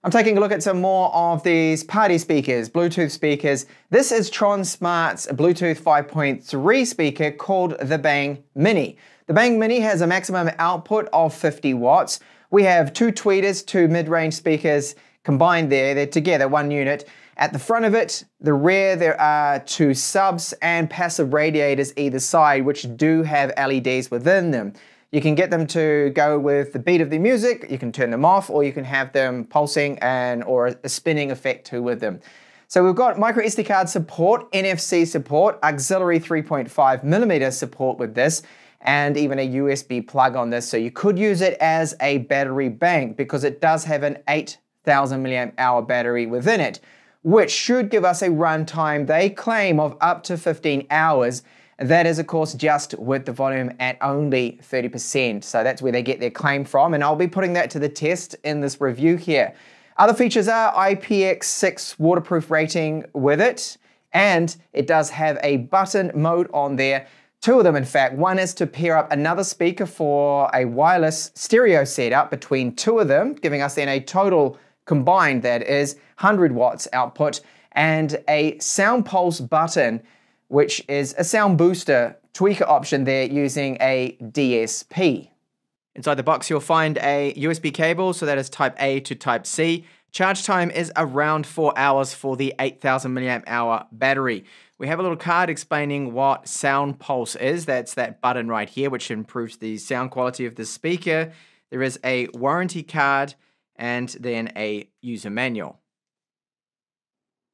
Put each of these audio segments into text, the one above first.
I'm taking a look at some more of these party speakers, Bluetooth speakers. This is Tronsmart's Bluetooth 5.3 speaker called the Bang Mini. The Bang Mini has a maximum output of 50 watts. We have two tweeters, two mid-range speakers combined there. They're together, one unit. At the front of it, the rear, there are two subs and passive radiators either side, which do have LEDs within them. You can get them to go with the beat of the music, you can turn them off, or you can have them pulsing or a spinning effect too with them. So we've got micro SD card support, NFC support, auxiliary 3.5mm support with this, and even a USB plug on this. So you could use it as a battery bank because it does have an 8,000 milliamp hour battery within it, which should give us a runtime they claim of up to 15 hours. That is, of course, just with the volume at only 30%. So that's where they get their claim from, and I'll be putting that to the test in this review here. Other features are IPX6 waterproof rating with it, and it does have a button mode on there. Two of them, in fact. One is to pair up another speaker for a wireless stereo setup between two of them, giving us then a total combined, that is, 100 watts output, and a sound pulse button, which is a sound booster tweaker option there using a DSP. Inside the box you'll find a USB cable, so that is type A to type C. Charge time is around 4 hours for the 8,000 milliamp hour battery. We have a little card explaining what sound pulse is. That's that button right here, which improves the sound quality of the speaker. There is a warranty card and then a user manual.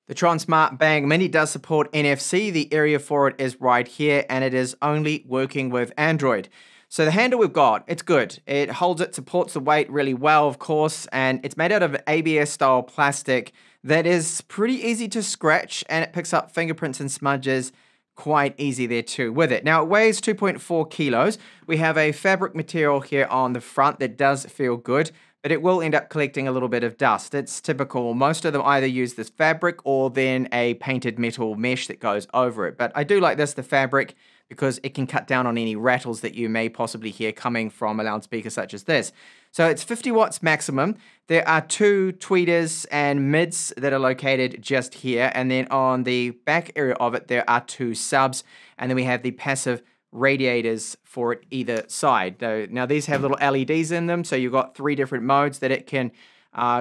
The Tronsmart Bang Mini does support NFC. The area for it is right here, and it is only working with Android. So the handle we've got, it's good. It holds it, supports the weight really well, of course, and it's made out of ABS style plastic that is pretty easy to scratch, and it picks up fingerprints and smudges quite easy there too with it. Now it weighs 2.4 kilos. We have a fabric material here on the front that does feel good, but it will end up collecting a little bit of dust. It's typical. Most of them either use this fabric or then a painted metal mesh that goes over it. But I do like this, the fabric, because it can cut down on any rattles that you may possibly hear coming from a loudspeaker such as this. So it's 50 watts maximum. There are two tweeters and mids that are located just here. And then on the back area of it, there are two subs. And then we have the passive radiators for it either side. Now these have little LEDs in them, so you've got three different modes that it can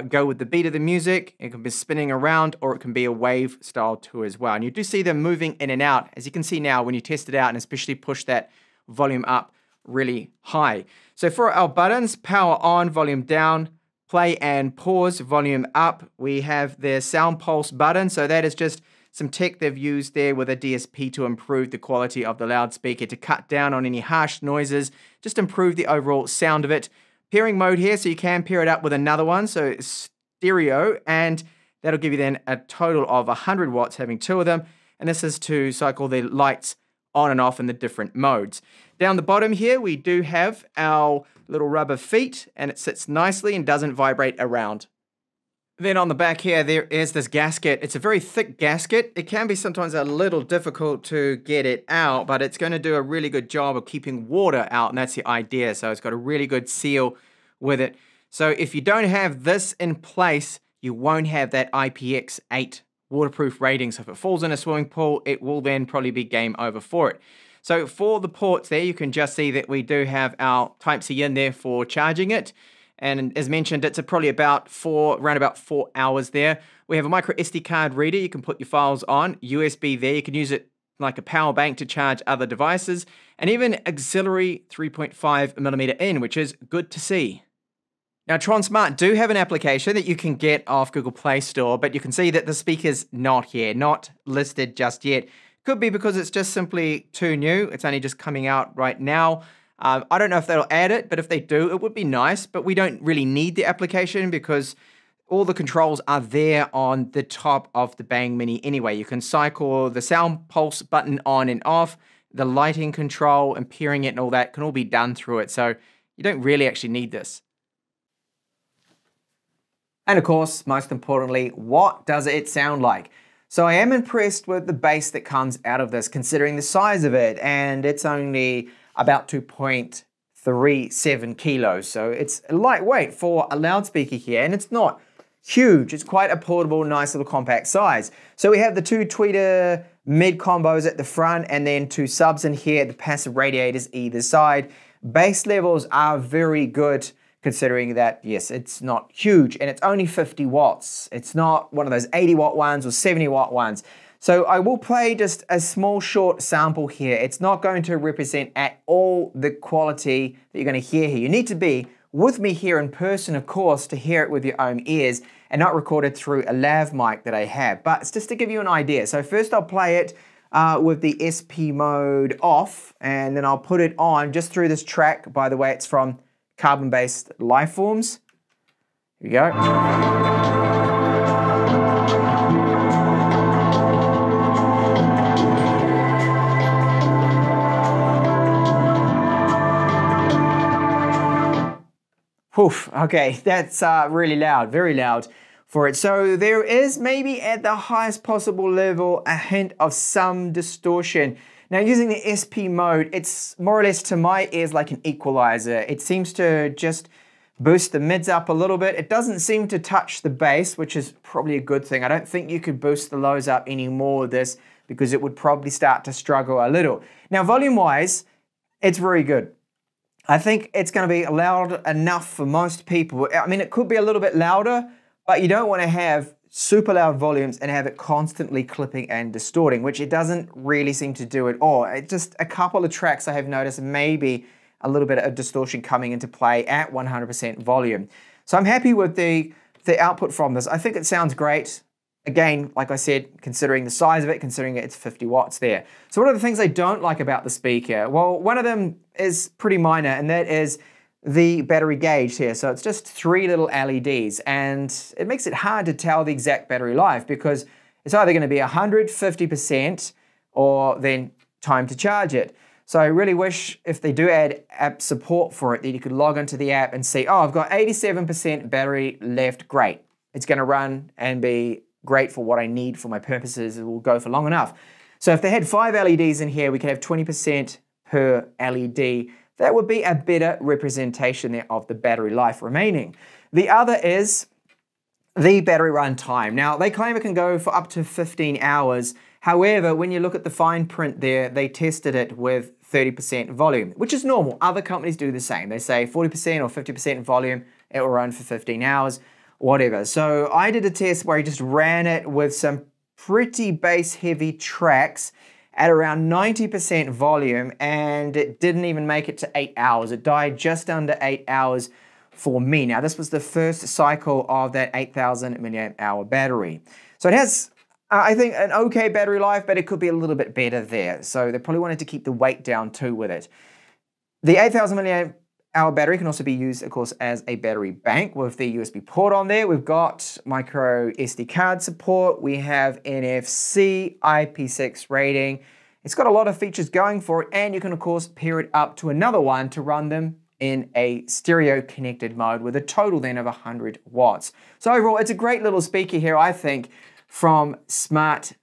go with the beat of the music. It can be spinning around, or it can be a wave style too as well. And you do see them moving in and out, as you can see now when you test it out, and especially push that volume up really high. So for our buttons, power on, volume down, play and pause, volume up. We have the sound pulse button, so that is just some tech they've used there with a DSP to improve the quality of the loudspeaker, to cut down on any harsh noises, just improve the overall sound of it. Pairing mode here, so you can pair it up with another one, so it's stereo, and that'll give you then a total of 100 watts having two of them, and this is to cycle the lights on and off in the different modes. Down the bottom here, we do have our little rubber feet, and it sits nicely and doesn't vibrate around. Then on the back here, there is this gasket. It's a very thick gasket. It can be sometimes a little difficult to get it out, but it's going to do a really good job of keeping water out, and that's the idea. So it's got a really good seal with it. So if you don't have this in place, you won't have that IPX8 waterproof rating. So if it falls in a swimming pool, it will then probably be game over for it. So for the ports there, you can just see that we do have our Type-C in there for charging it. And as mentioned, it's probably around about 4 hours there. We have a micro SD card reader you can put your files on, USB there. You can use it like a power bank to charge other devices, and even auxiliary 3.5mm in, which is good to see. Now, Tronsmart do have an application that you can get off Google Play Store, but you can see that the speaker's not here, not listed just yet. Could be because it's just simply too new. It's only just coming out right now. I don't know if they'll add it, but if they do, it would be nice. But we don't really need the application because all the controls are there on the top of the Bang Mini anyway. You can cycle the sound pulse button on and off, the lighting control and pairing it and all that can all be done through it. So you don't really actually need this. And of course, most importantly, what does it sound like? So I am impressed with the bass that comes out of this, considering the size of it, and it's only about 2.37 kilos. So it's lightweight for a loudspeaker here, and it's not huge. It's quite a portable, nice little compact size. So we have the 2 tweeter mid combos at the front and then 2 subs in here, the passive radiators either side. Bass levels are very good considering that, yes, it's not huge and it's only 50 watts. It's not one of those 80 watt ones or 70 watt ones. So I will play just a small short sample here. It's not going to represent at all the quality that you're going to hear here. You need to be with me here in person, of course, to hear it with your own ears and not recorded through a lav mic that I have. But it's just to give you an idea. So first I'll play it with the SP mode off, and then I'll put it on just through this track. By the way, it's from Carbon-Based Lifeforms. Here we go. Oof, okay, that's really loud, very loud for it. So there is maybe at the highest possible level a hint of some distortion. Now using the SP mode, it's more or less to my ears like an equalizer. It seems to just boost the mids up a little bit. It doesn't seem to touch the bass, which is probably a good thing. I don't think you could boost the lows up any more with this because it would probably start to struggle a little. Now volume-wise, it's very good. I think it's going to be loud enough for most people. I mean, it could be a little bit louder, but you don't want to have super loud volumes and have it constantly clipping and distorting, which it doesn't really seem to do at all. It's just a couple of tracks I have noticed maybe a little bit of distortion coming into play at 100% volume. So I'm happy with the output from this. I think it sounds great. Again, like I said, considering the size of it, considering it's 50 watts there. So what are the things I don't like about the speaker? Well, one of them is pretty minor, and that is the battery gauge here. So it's just 3 little LEDs, and it makes it hard to tell the exact battery life because it's either going to be 150% or then time to charge it. So I really wish if they do add app support for it that you could log into the app and see, oh, I've got 87% battery left, great. It's going to run and be great for what I need for my purposes. It will go for long enough. So if they had 5 LEDs in here, we could have 20% per LED. That would be a better representation there of the battery life remaining. The other is the battery run time. Now, they claim it can go for up to 15 hours. However, when you look at the fine print there, they tested it with 30% volume, which is normal. Other companies do the same. They say 40% or 50% volume, it will run for 15 hours. Whatever. So I did a test where I just ran it with some pretty bass heavy tracks at around 90% volume, and it didn't even make it to 8 hours. It died just under 8 hours for me. Now this was the first cycle of that 8,000 milliamp hour battery. So it has, I think, an okay battery life, but it could be a little bit better there. So they probably wanted to keep the weight down too with it. The 8,000 milliamp hour battery can also be used, of course, as a battery bank with the USB port on there. We've got micro SD card support. We have NFC, IP6 rating. It's got a lot of features going for it, and you can, of course, pair it up to another one to run them in a stereo connected mode with a total then of 100 watts. So overall, it's a great little speaker here, I think, from Tronsmart,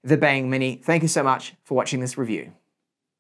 the Bang Mini. Thank you so much for watching this review.